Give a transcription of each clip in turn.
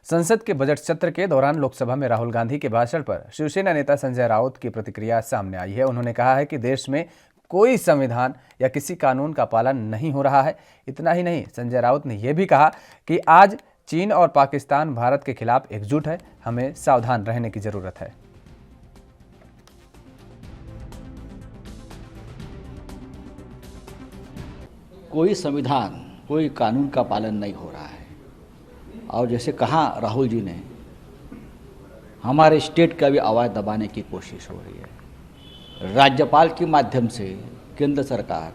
संसद के बजट सत्र के दौरान लोकसभा में राहुल गांधी के भाषण पर शिवसेना नेता संजय राउत की प्रतिक्रिया सामने आई है। उन्होंने कहा है कि देश में कोई संविधान या किसी कानून का पालन नहीं हो रहा है। इतना ही नहीं, संजय राउत ने यह भी कहा कि आज चीन और पाकिस्तान भारत के खिलाफ एकजुट है, हमें सावधान रहने की जरूरत है। कोई संविधान, कोई कानून का पालन नहीं हो रहा है। और जैसे कहा राहुल जी ने, हमारे स्टेट का भी आवाज़ दबाने की कोशिश हो रही है। राज्यपाल के माध्यम से केंद्र सरकार,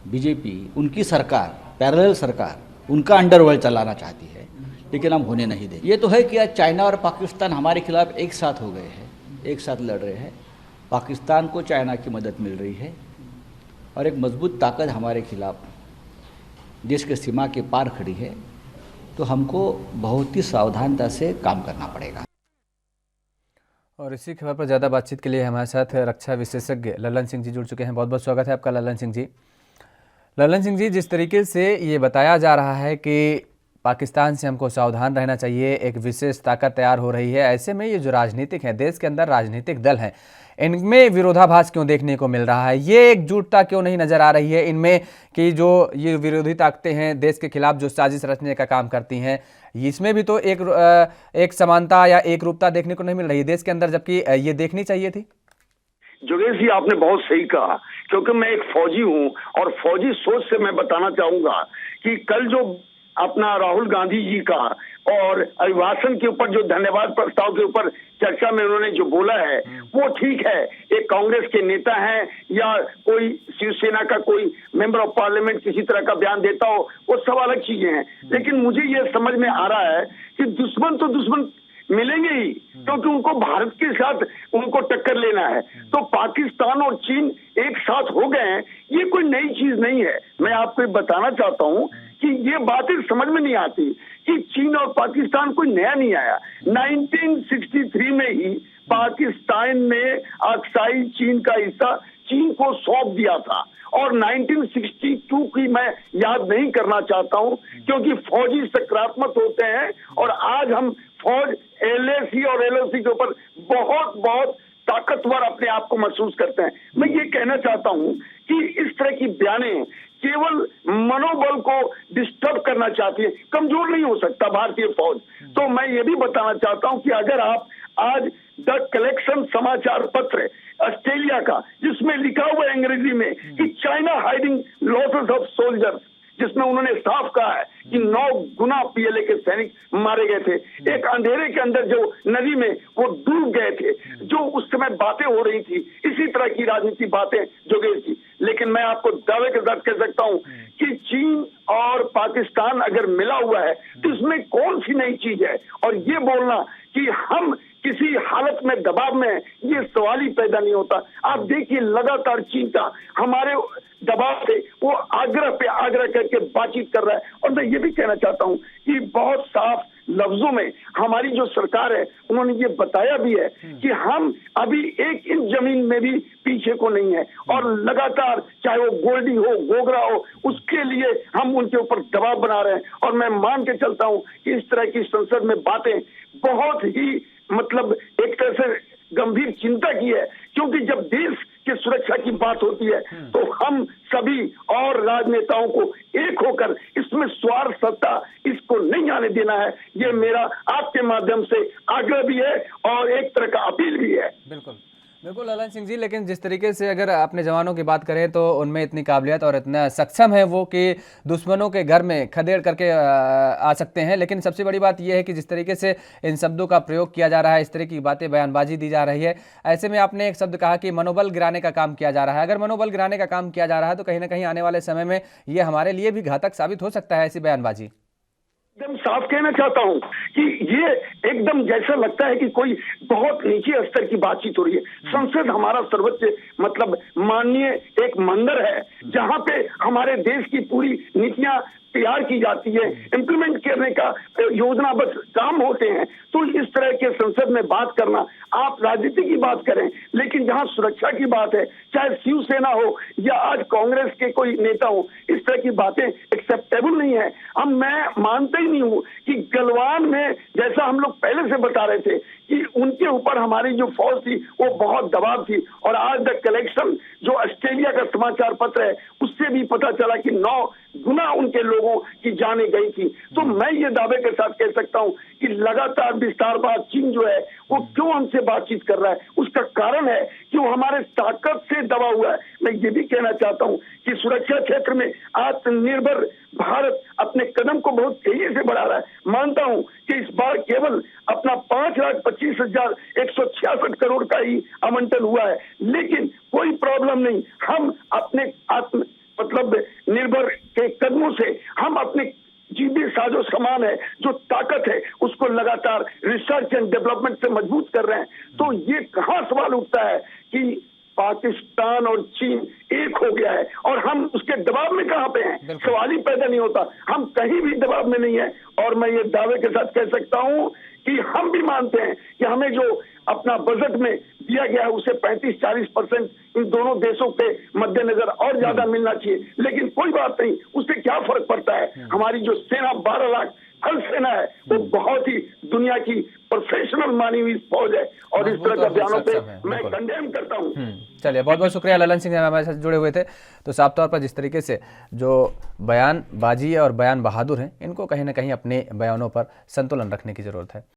बीजेपी, उनकी सरकार, पैरेलल सरकार, उनका अंडरवर्ल्ड चलाना चाहती है, लेकिन हम होने नहीं देंगे। ये तो है कि आज चाइना और पाकिस्तान हमारे खिलाफ एक साथ हो गए हैं, एक साथ लड़ रहे हैं। पाकिस्तान को चाइना की मदद मिल रही है और एक मजबूत ताकत हमारे खिलाफ देश के सीमा के पार खड़ी है। तो हमको बहुत ही सावधानता से काम करना पड़ेगा। और इसी खबर पर ज़्यादा बातचीत के लिए हमारे साथ रक्षा विशेषज्ञ ललन सिंह जी जुड़ चुके हैं। बहुत बहुत स्वागत है आपका ललन सिंह जी। ललन सिंह जी, जिस तरीके से ये बताया जा रहा है कि पाकिस्तान से हमको सावधान रहना चाहिए, एक विशेष ताकत तैयार हो रही है, ऐसे में ये जो राजनीतिक है, देश के अंदर राजनीतिक दल हैं, इनमें विरोधाभास क्यों देखने को मिल रहा है? ये एकजुटता क्यों नहीं नजर आ रही है इनमें कि जो ये विरोधी ताकतें हैं देश के खिलाफ जो साजिश रचने का काम करती हैं, इसमें भी तो एक समानता या एक रूपता देखने को नहीं मिल रही है देश के अंदर, जबकि ये देखनी चाहिए थी। जोगेश जी, आपने बहुत सही कहा, क्योंकि मैं एक फौजी हूं और फौजी सोच से मैं बताना चाहूंगा कि कल जो अपना राहुल गांधी जी का और अभिभाषण के ऊपर जो धन्यवाद प्रस्ताव के ऊपर चर्चा में उन्होंने जो बोला है वो ठीक है। एक कांग्रेस के नेता हैं या कोई शिवसेना का कोई मेंबर ऑफ पार्लियामेंट किसी तरह का बयान देता हो, वो सब अलग चीजें हैं। लेकिन मुझे ये समझ में आ रहा है कि दुश्मन तो दुश्मन मिलेंगे ही, क्योंकि उनको भारत के साथ उनको टक्कर लेना है। तो पाकिस्तान और चीन एक साथ हो गए हैं, ये कोई नई चीज नहीं है। मैं आपको बताना चाहता हूं कि ये बातें समझ में नहीं आती कि चीन और पाकिस्तान कोई नया नहीं आया। 1963 में ही पाकिस्तान ने अक्साई चीन का हिस्सा चीन को सौंप दिया था और 1962 की मैं याद नहीं करना चाहता हूं, क्योंकि फौजी सकारात्मक होते हैं और आज हम फौज एलएसी और एलओसी के ऊपर बहुत बहुत ताकतवर अपने आप को महसूस करते हैं। मैं ये कहना चाहता हूं कि इस तरह की बयानें केवल मनोबल को डिस्टर्ब करना चाहती है, कमजोर नहीं हो सकता भारतीय फौज। तो मैं ये भी बताना चाहता हूं कि अगर आप आज द कलेक्शन समाचार पत्र ऑस्ट्रेलिया का, जिसमें लिखा हुआ है अंग्रेजी में कि China hiding losses of soldiers, जिसमें उन्होंने साफ कहा है कि 9 गुना पीएलए के सैनिक मारे गए थे। एक अंधेरे के अंदर जो नदी में वो डूब गए थे, जो उस समय बातें हो रही थी, इसी तरह की राजनीति बातें जोगेश जी। लेकिन मैं आपको दावे के साथ कह सकता हूं कि चीन और पाकिस्तान अगर मिला हुआ है तो इसमें कौन सी नई चीज है? और ये बोलना कि हम किसी हालत में दबाव में, ये सवाल ही पैदा नहीं होता। आप देखिए, लगातार चीन का हमारे दबाव से वो आग्रह पे आग्रह करके बातचीत कर रहा है। और मैं ये भी कहना चाहता हूं कि बहुत साफ लफ्जों में हमारी जो सरकार है, उन्होंने ये बताया भी है कि हम अभी 1 इंच जमीन में भी पीछे को नहीं है और लगातार चाहे वो गोल्डी हो, गोगरा हो, उसके लिए हम उनके ऊपर दबाव बना रहे हैं। और मैं मान के चलता हूं कि इस तरह की संसद में बातें बहुत ही एक तरह से गंभीर चिंता की है, क्योंकि जब देश की सुरक्षा की बात होती है तो हम सभी और राजनेताओं को एक होकर इसमें स्वार्थ सत्ता इसको नहीं आने देना है। ये मेरा आपके माध्यम से आग्रह भी है और एक तरह का अपील भी है। बिल्कुल बिल्कुल ललन सिंह जी, लेकिन जिस तरीके से अगर अपने जवानों की बात करें तो उनमें इतनी काबिलियत और इतना सक्षम है वो कि दुश्मनों के घर में खदेड़ करके आ सकते हैं। लेकिन सबसे बड़ी बात यह है कि जिस तरीके से इन शब्दों का प्रयोग किया जा रहा है, इस तरह की बातें, बयानबाजी दी जा रही है, ऐसे में आपने एक शब्द कहा कि मनोबल गिराने का काम किया जा रहा है। अगर मनोबल गिराने का काम किया जा रहा है तो कहीं ना कहीं आने वाले समय में ये हमारे लिए भी घातक साबित हो सकता है, ऐसी बयानबाजी। एकदम साफ कहना चाहता हूं कि ये एकदम जैसा लगता है कि कोई बहुत नीचे स्तर की बातचीत हो रही है। संसद हमारा सर्वोच्च माननीय एक मंदिर है, जहां पे हमारे देश की पूरी नीतियां तैयार की जाती है, इम्प्लीमेंट करने का योजनाबद्ध काम होते हैं। तो इस तरह के संसद में बात करना, आप राजनीति की बात करें, लेकिन जहां सुरक्षा की बात है, चाहे शिवसेना हो या आज कांग्रेस के कोई नेता हो, इस तरह की बातें एक एक्सेप्टेबल नहीं है। हम मैं मानता ही नहीं हूँ कि गलवान में जैसा हम लोग पहले से बता रहे थे कि उनके ऊपर हमारी जो फौज थी वो बहुत दबाव थी, और आज द कलेक्शन जो ऑस्ट्रेलिया का समाचार पत्र है उससे भी पता चला कि 9 गुना उनके लोगों की जाने गई थी। तो मैं ये दावे के साथ कह सकता हूँ कि लगातार विस्तारवाद चीन जो है वो क्यों हमसे बातचीत कर रहा है, उसका कारण है कि वो हमारे ताकत से दबा हुआ है। मैं ये भी कहना चाहता हूँ कि सुरक्षा क्षेत्र में आत्मनिर्भर भारत अपने कदम को बहुत तेजी से बढ़ा रहा है। मानता हूं कि इस बार केवल अपना 5,25,166 करोड़ का ही आवंटन हुआ है, लेकिन कोई प्रॉब्लम नहीं। हम अपने निर्भर के कदमों से हम अपने जीवी साजो सामान है जो ताकत है उसको लगातार रिसर्च एंड डेवलपमेंट से मजबूत कर रहे हैं। तो ये कहां सवाल उठता है कि पाकिस्तान और चीन एक हो गया है और हम उसके दबाव में कहां पे हैं? सवाल ही पैदा नहीं होता। हम कहीं भी दबाव में नहीं है, और मैं ये दावे के साथ कह सकता हूं कि हम भी मानते हैं कि हमें जो अपना बजट में दिया गया है उसे 35-40% इन दोनों देशों के मद्देनजर और ज्यादा मिलना चाहिए। लेकिन कोई बात नहीं, उससे क्या फर्क पड़ता है। हमारी जो सेना 12 लाख थल सेना है वो बहुत ही दुनिया की प्रोफेशनल मानी हुई फौज है, और इस तरह का बयानों पे मैं कंडेम करता हूँ। चलिए, बहुत बहुत शुक्रिया ललन सिंह हमारे साथ जुड़े हुए थे। तो साफ तौर पर जिस तरीके से जो बयानबाजी और बयान बहादुर हैं, इनको कहीं ना कहीं अपने बयानों पर संतुलन रखने की जरूरत है।